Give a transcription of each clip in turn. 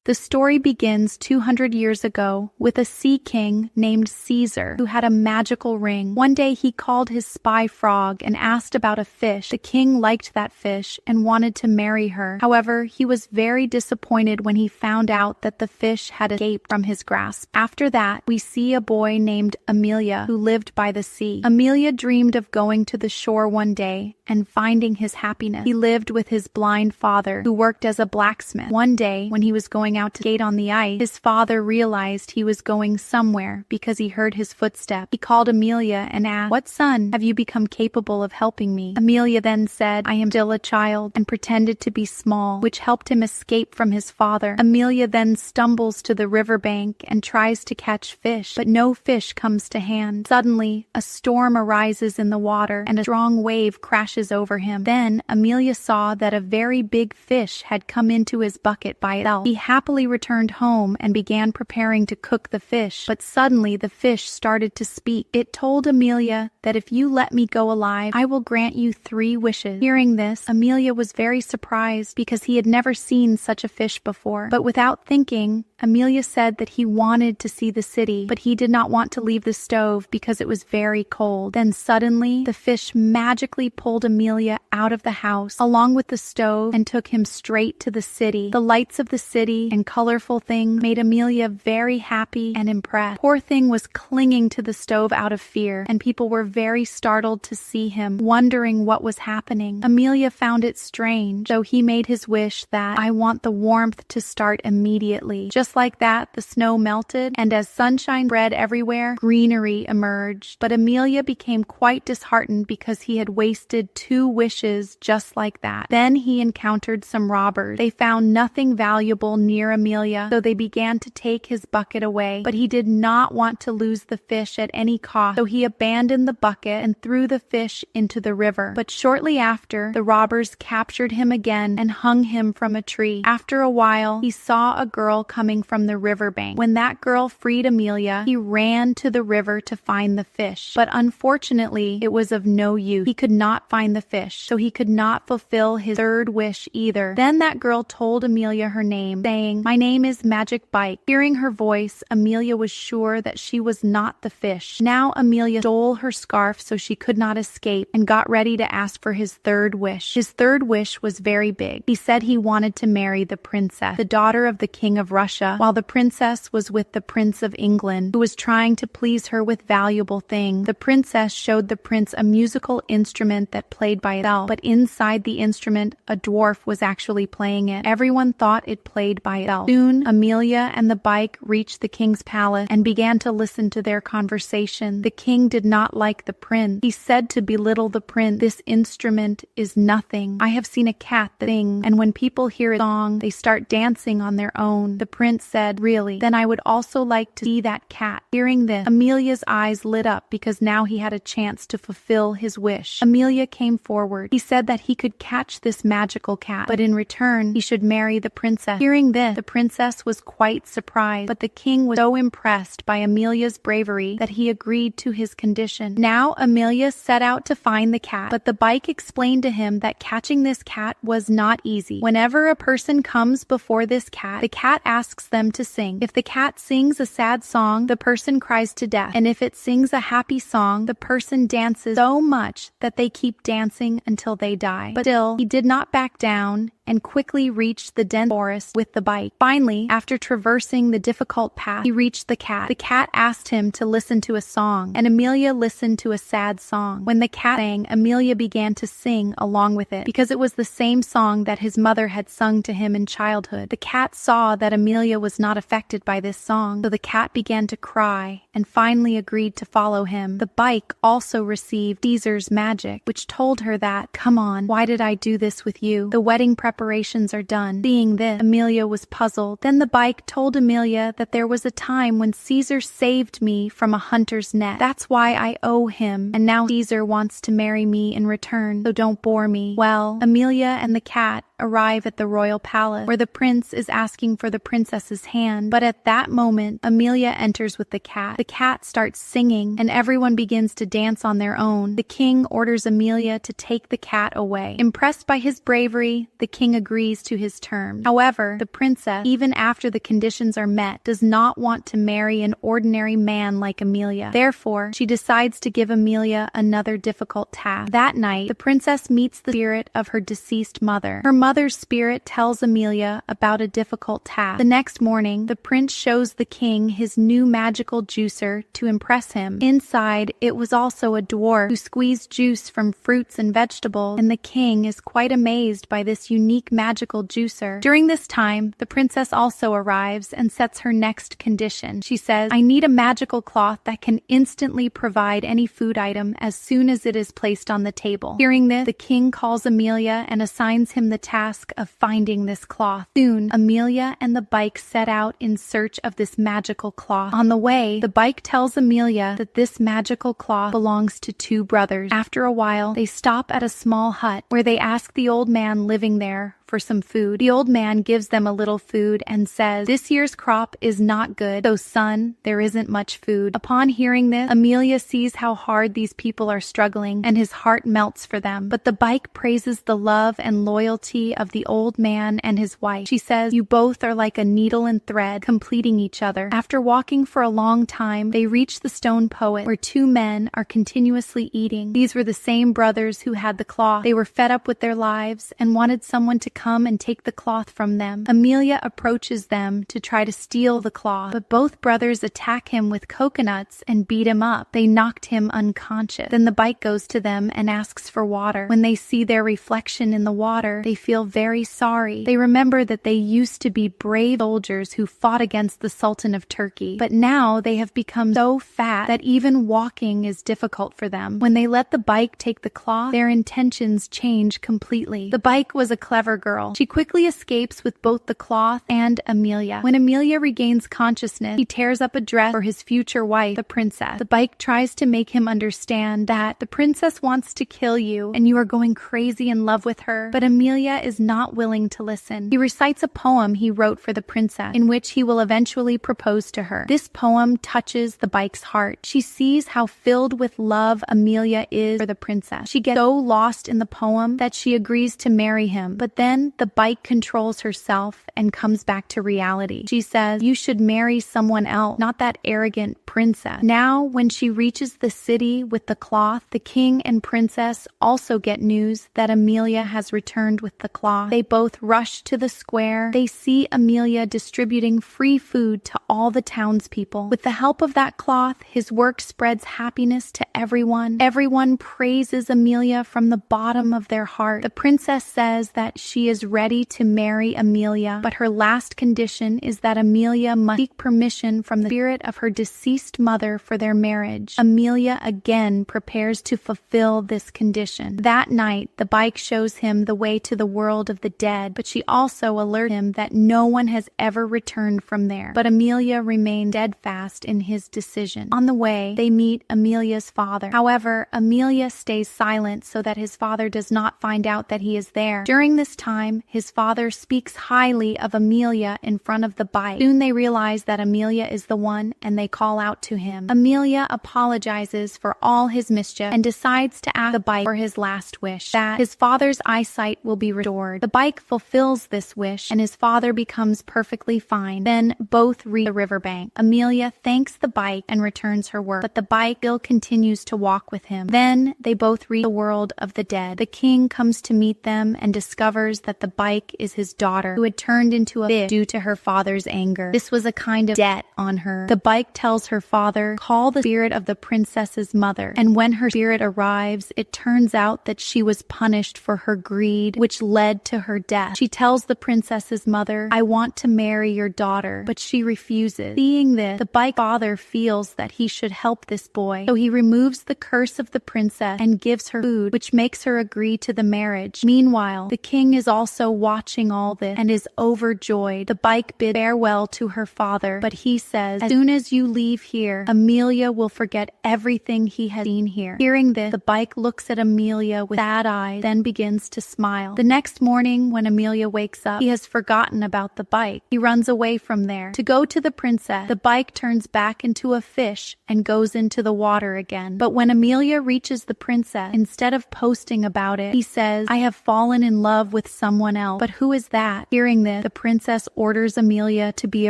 The story begins 200 years ago with a sea king named Caesar who had a magical ring. One day he called his spy frog and asked about a fish. The king liked that fish and wanted to marry her. However, he was very disappointed when he found out that the fish had escaped from his grasp. After that, we see a boy named Amelia who lived by the sea. Amelia dreamed of going to the shore one day and finding his happiness. He lived with his blind father, who worked as a blacksmith. One day, when he was going out to skate on the ice, his father realized he was going somewhere because he heard his footsteps. He called Amelia and asked, "What son have you become capable of helping me?" Amelia then said, "I am still a child," and pretended to be small, which helped him escape from his father. Amelia then stumbles to the riverbank and tries to catch fish, but no fish comes to hand. Suddenly, a storm arises in the water and a strong wave crashes over him. Then Amelia saw that a very big fish had come into his bucket by itself. He happily returned home and began preparing to cook the fish, but suddenly the fish started to speak. It told Amelia that if you let me go alive, I will grant you 3 wishes. Hearing this, Amelia was very surprised because he had never seen such a fish before. But without thinking, Amelia said that he wanted to see the city, but he did not want to leave the stove because it was very cold. Then suddenly, the fish magically pulled Amelia out of the house, along with the stove, and took him straight to the city. The lights of the city and colorful things made Amelia very happy and impressed. Poor Thing was clinging to the stove out of fear, and people were very startled to see him, wondering what was happening. Amelia found it strange, though he made his wish that, "I want the warmth to start immediately." Just like that, the snow melted, and as sunshine spread everywhere, greenery emerged. But Amelia became quite disheartened because he had wasted 2 wishes just like that. Then he encountered some robbers. They found nothing valuable near Amelia, so they began to take his bucket away. But he did not want to lose the fish at any cost, so he abandoned the bucket and threw the fish into the river. But shortly after, the robbers captured him again and hung him from a tree. After a while, he saw a girl coming from the riverbank. When that girl freed Amelia, he ran to the river to find the fish. But unfortunately, it was of no use. He could not find the fish, so he could not fulfill his 3rd wish either. Then that girl told Amelia her name, saying, "My name is Magic Bike." Hearing her voice, Amelia was sure that she was not the fish. Now Amelia stole her scarf so she could not escape and got ready to ask for his 3rd wish. His 3rd wish was very big. He said he wanted to marry the princess, the daughter of the king of Russia, while the princess was with the Prince of England, who was trying to please her with valuable things. The princess showed the prince a musical instrument that played by itself, but inside the instrument, a dwarf was actually playing it. Everyone thought it played by itself. Soon, Amelia and the bike reached the king's palace and began to listen to their conversation. The king did not like the prince. He said to belittle the prince, "This instrument is nothing. I have seen a cat that sings, and when people hear a song, they start dancing on their own." The prince said, "Really? Then I would also like to see that cat." Hearing this, Amelia's eyes lit up because now he had a chance to fulfill his wish. Amelia came forward. He said that he could catch this magical cat, but in return, he should marry the princess. Hearing this, the princess was quite surprised, but the king was so impressed by Amelia's bravery that he agreed to his condition. Now Amelia set out to find the cat, but the bike explained to him that catching this cat was not easy. Whenever a person comes before this cat, the cat asks them to sing. If the cat sings a sad song, the person cries to death, and if it sings a happy song, the person dances so much that they keep dancing until they die. But still, he did not back down and quickly reached the dense forest with the bike. Finally, after traversing the difficult path, he reached the cat. The cat asked him to listen to a song, and Amelia listened to a sad song. When the cat sang, Amelia began to sing along with it, because it was the same song that his mother had sung to him in childhood. The cat saw that Amelia was not affected by this song, so the cat began to cry and finally agreed to follow him. The bike also received Caesar's magic, which told her that, "Come on, why did I do this with you? The wedding preparations are done." Seeing this, Amelia was puzzled. Then the bike told Amelia that there was a time when Caesar saved me from a hunter's net. That's why I owe him, and now Caesar wants to marry me in return, so don't bore me. Well, Amelia and the cat arrive at the royal palace, where the prince is asking for the princess's hand. But at that moment, Amelia enters with the cat. The cat starts singing, and everyone begins to dance on their own. The king orders Amelia to take the cat away. Impressed by his bravery, the king agrees to his terms. However, the princess, even after the conditions are met, does not want to marry an ordinary man like Amelia. Therefore, she decides to give Amelia another difficult task. That night, the princess meets the spirit of her deceased mother. Her mother's spirit tells Amelia about a difficult task. The next morning, the prince shows the king his new magical juicer to impress him. Inside, it was also a dwarf who squeezed juice from fruits and vegetables, and the king is quite amazed by this unique magical juicer. During this time, the princess also arrives and sets her next condition. She says, "I need a magical cloth that can instantly provide any food item as soon as it is placed on the table." Hearing this, the king calls Amelia and assigns him the task of finding this cloth. Soon, Amelia and the bike set out in search of this magical cloth. On the way, the bike tells Amelia that this magical cloth belongs to two brothers. After a while, they stop at a small hut where they ask the old man living there for some food. The old man gives them a little food and says, "This year's crop is not good, so son, there isn't much food." Upon hearing this, Amelia sees how hard these people are struggling, and his heart melts for them. But the bike praises the love and loyalty of the old man and his wife. She says, "You both are like a needle and thread, completing each other." After walking for a long time, they reach the stone poet, where two men are continuously eating. These were the same brothers who had the cloth. They were fed up with their lives and wanted someone to come and take the cloth from them. Amelia approaches them to try to steal the cloth, but both brothers attack him with coconuts and beat him up. They knocked him unconscious. Then the bike goes to them and asks for water. When they see their reflection in the water, they feel very sorry. They remember that they used to be brave soldiers who fought against the Sultan of Turkey, but now they have become so fat that even walking is difficult for them. When they let the bike take the cloth, their intentions change completely. The bike was a clever girl. She quickly escapes with both the cloth and Amelia. When Amelia regains consciousness, he tears up a dress for his future wife, the princess. The bike tries to make him understand that the princess wants to kill you and you are going crazy in love with her, but Amelia is not willing to listen. He recites a poem he wrote for the princess, in which he will eventually propose to her. This poem touches the bike's heart. She sees how filled with love Amelia is for the princess. She gets so lost in the poem that she agrees to marry him, but then the bike controls herself and comes back to reality. She says, "You should marry someone else, not that arrogant princess." Now, when she reaches the city with the cloth, the king and princess also get news that Amelia has returned with the cloth. They both rush to the square. They see Amelia distributing free food to all the townspeople. With the help of that cloth, his work spreads happiness to everyone. Everyone praises Amelia from the bottom of their heart. The princess says that she is ready to marry Amelia, but her last condition is that Amelia must seek permission from the spirit of her deceased mother for their marriage. Amelia again prepares to fulfill this condition. That night, the bike shows him the way to the world of the dead, but she also alerts him that no one has ever returned from there. But Amelia remained steadfast in his decision. On the way, they meet Amelia's father. However, Amelia stays silent so that his father does not find out that he is there. During this time, his father speaks highly of Amelia in front of the bike. Soon they realize that Amelia is the one, and they call out to him. Amelia apologizes for all his mischief and decides to ask the bike for his last wish, that his father's eyesight will be restored. The bike fulfills this wish, and his father becomes perfectly fine. Then both reach the riverbank. Amelia thanks the bike and returns her work, but the bike still continues to walk with him. Then they both reach the world of the dead. The king comes to meet them and discovers that the bike is his daughter, who had turned into a fish due to her father's anger. This was a kind of debt on her. The bike tells her father, "Call the spirit of the princess's mother." And when her spirit arrives, it turns out that she was punished for her greed, which led to her death. She tells the princess's mother, "I want to marry your daughter," but she refuses. Seeing this, the bike father feels that he should help this boy, so he removes the curse of the princess and gives her food, which makes her agree to the marriage. Meanwhile, the king is also watching all this and is overjoyed. The bike bids farewell to her father, but he says, "As soon as you leave here, Amelia will forget everything he has seen here. Hearing this, the bike looks at Amelia with sad eyes, then begins to smile. The next morning, when Amelia wakes up, he has forgotten about the bike. He runs away from there. To go to the princess, the bike turns back into a fish and goes into the water again. But when Amelia reaches the princess, instead of posting about it, he says, "I have fallen in love with someone else." But who is that? Hearing this, the princess orders Amelia to be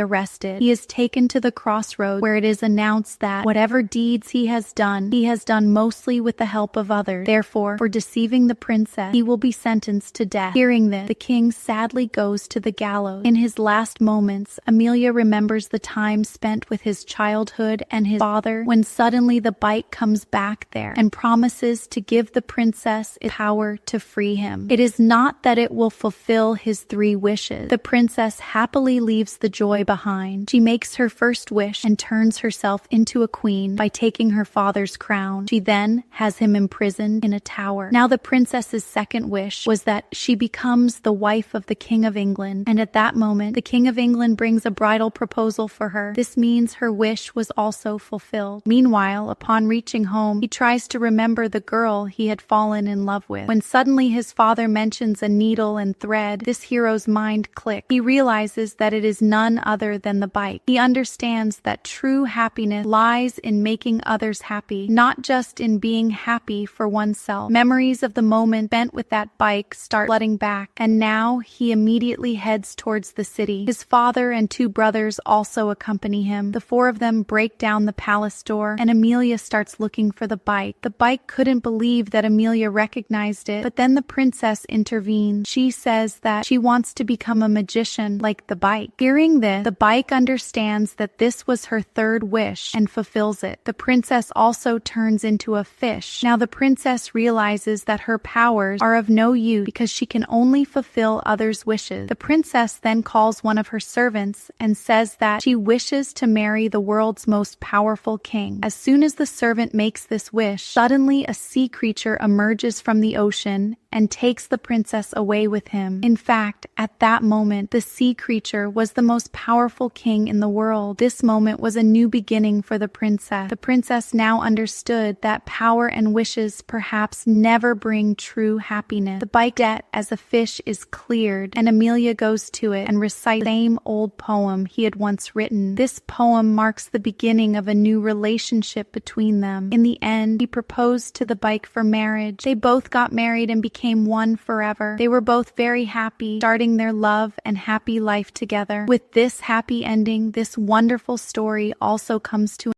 arrested. He is taken to the crossroads where it is announced that whatever deeds he has done mostly with the help of others. Therefore, for deceiving the princess, he will be sentenced to death. Hearing this, the king sadly goes to the gallows. In his last moments, Amelia remembers the time spent with his childhood and his father when suddenly the bike comes back there and promises to give the princess its power to free him. It is not that it will fulfill his 3 wishes. The princess happily leaves the joy behind. She makes her first wish and turns herself into a queen by taking her father's crown. She then has him imprisoned in a tower. Now the princess's second wish was that she becomes the wife of the King of England, and at that moment the King of England brings a bridal proposal for her. This means her wish was also fulfilled. Meanwhile, upon reaching home, he tries to remember the girl he had fallen in love with. When suddenly his father mentions a needle and thread, this hero's mind clicks. He realizes that it is none other than the bike. He understands that true happiness lies in making others happy, not just in being happy for oneself. Memories of the moment spent with that bike start flooding back, and now he immediately heads towards the city. His father and 2 brothers also accompany him. The 4 of them break down the palace door, and Amelia starts looking for the bike. The bike couldn't believe that Amelia recognized it, but then the princess intervenes. She says that she wants to become a magician like the bike. Hearing this, the bike understands that this was her 3rd wish and fulfills it. The princess also turns into a fish. Now the princess realizes that her powers are of no use because she can only fulfill others' wishes. The princess then calls one of her servants and says that she wishes to marry the world's most powerful king. As soon as the servant makes this wish, suddenly a sea creature emerges from the ocean and takes the princess away with him. In fact, at that moment, the sea creature was the most powerful king in the world. This moment was a new beginning for the princess. The princess now understood that power and wishes perhaps never bring true happiness. The bike debt as a fish is cleared, and Amelia goes to it and recites the same old poem he had once written. This poem marks the beginning of a new relationship between them. In the end, he proposed to the bike for marriage. They both got married and became one forever. They were both very happy, starting their love and happy life together. With this happy ending, this wonderful story also comes to